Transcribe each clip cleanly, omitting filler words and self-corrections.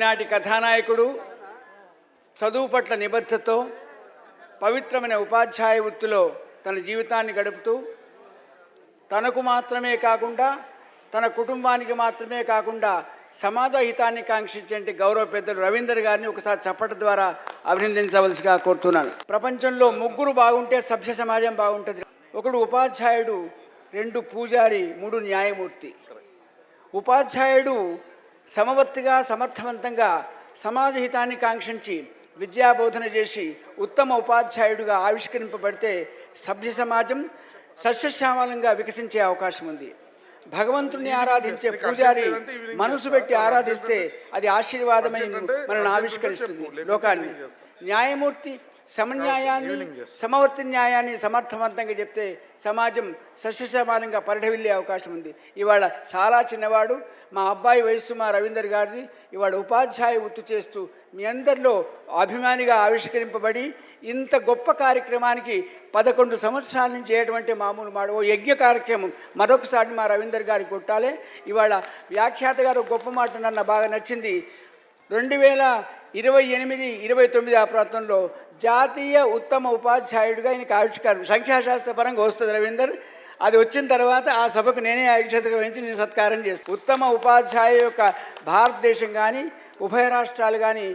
ఈనాటి కథానాయకుడు చదువు పట్ల నిబద్ధతతో పవిత్రమైన ఉపాధ్యాయ వృత్తిలో తన జీవితాన్ని గడుపుతూ తనకు మాత్రమే కాకుండా తన కుటుంబానికి మాత్రమే కాకుండా సమాజ హితాన్ని కాంక్షించే గౌరవ పెద్దలు రవీందర్ గారిని ఒకసారి చప్పటి ద్వారా అభినందించవలసిగా కోరుతున్నాను. ప్రపంచంలో ముగ్గురు బాగుంటే సభ్య సమాజం బాగుంటుంది. ఒకడు ఉపాధ్యాయుడు, రెండు పూజారి, మూడు న్యాయమూర్తి. ఉపాధ్యాయుడు సమవర్తిగా సమర్థవంతంగా సమాజ హితాన్ని కాంక్షించి విద్యాబోధన చేసి ఉత్తమ ఉపాధ్యాయుడిగా ఆవిష్కరింపబడితే సభ్య సమాజం సస్యశ్యామలంగా వికసించే అవకాశం ఉంది. భగవంతుని ఆరాధించే పూజారి మనసు పెట్టి ఆరాధిస్తే అది ఆశీర్వాదమై మనల్ని ఆవిష్కరిస్తుంది లోకాన్ని. న్యాయమూర్తి సమన్యాయాన్ని సమవర్తి న్యాయాన్ని సమర్థవంతంగా చెప్తే సమాజం సస్యశ్యామలంగా పరిఢవిల్లే అవకాశం ఉంది. ఇవాళ చాలా చిన్నవాడు మా అబ్బాయి వయస్సు మా రవీందర్ గారిది. ఇవాళ ఉపాధ్యాయ వృత్తి చేస్తూ మీ అందరిలో అభిమానిగా ఆవిష్కరింపబడి ఇంత గొప్ప కార్యక్రమానికి 11 సంవత్సరాల నుంచి చేయటువంటి మామూలు ఓ యజ్ఞ కార్యక్రమం మరొకసారి మా రవీందర్ గారికి కొట్టాలి. ఇవాళ వ్యాఖ్యాత గారు గొప్ప మాట నన్ను బాగా నచ్చింది. 2028-29 ఆ ప్రాంతంలో జాతీయ ఉత్తమ ఉపాధ్యాయుడిగా ఆయనకి ఆవిష్కారం సంఖ్యాశాస్త్రపరంగా వస్తుంది రవీందర్. అది వచ్చిన తర్వాత ఆ సభకు నేనే అధ్యక్షతగా వహించి నేను సత్కారం చేస్తాను. ఉత్తమ ఉపాధ్యాయ యొక్క భారతదేశం కానీ ఉభయ రాష్ట్రాలు కానీ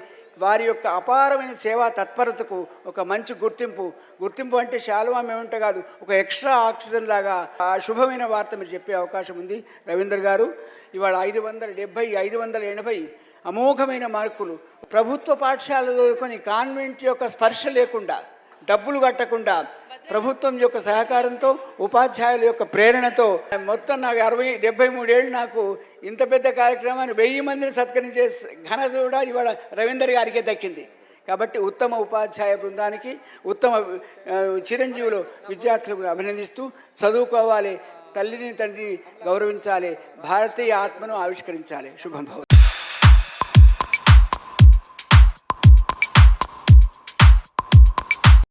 వారి యొక్క అపారమైన సేవా తత్పరతకు ఒక మంచి గుర్తింపు అంటే శాలువా మేమంటే కాదు, ఒక ఎక్స్ట్రా ఆక్సిజన్ లాగా ఆ శుభమైన వార్త మీరు చెప్పే అవకాశం ఉంది రవీందర్ గారు. ఇవాళ 570, 580 అమోఘమైన మార్కులు. ప్రభుత్వ పాఠశాలలో కొన్ని కాన్వెంట్ యొక్క స్పర్శ లేకుండా, డబ్బులు కట్టకుండా, ప్రభుత్వం యొక్క సహకారంతో, ఉపాధ్యాయుల యొక్క ప్రేరణతో మొత్తం నాకు 73 ఏళ్ళు నాకు ఇంత పెద్ద కార్యక్రమాన్ని 1000 మందిని సత్కరించే ఘనత కూడా ఇవాళ రవీందర్ గారికే దక్కింది. కాబట్టి ఉత్తమ ఉపాధ్యాయ బృందానికి, ఉత్తమ చిరంజీవులు విద్యార్థులను అభినందిస్తూ చదువుకోవాలి, తల్లిని తండ్రిని గౌరవించాలి, భారతీయ ఆత్మను ఆవిష్కరించాలి. శుభం భవతు.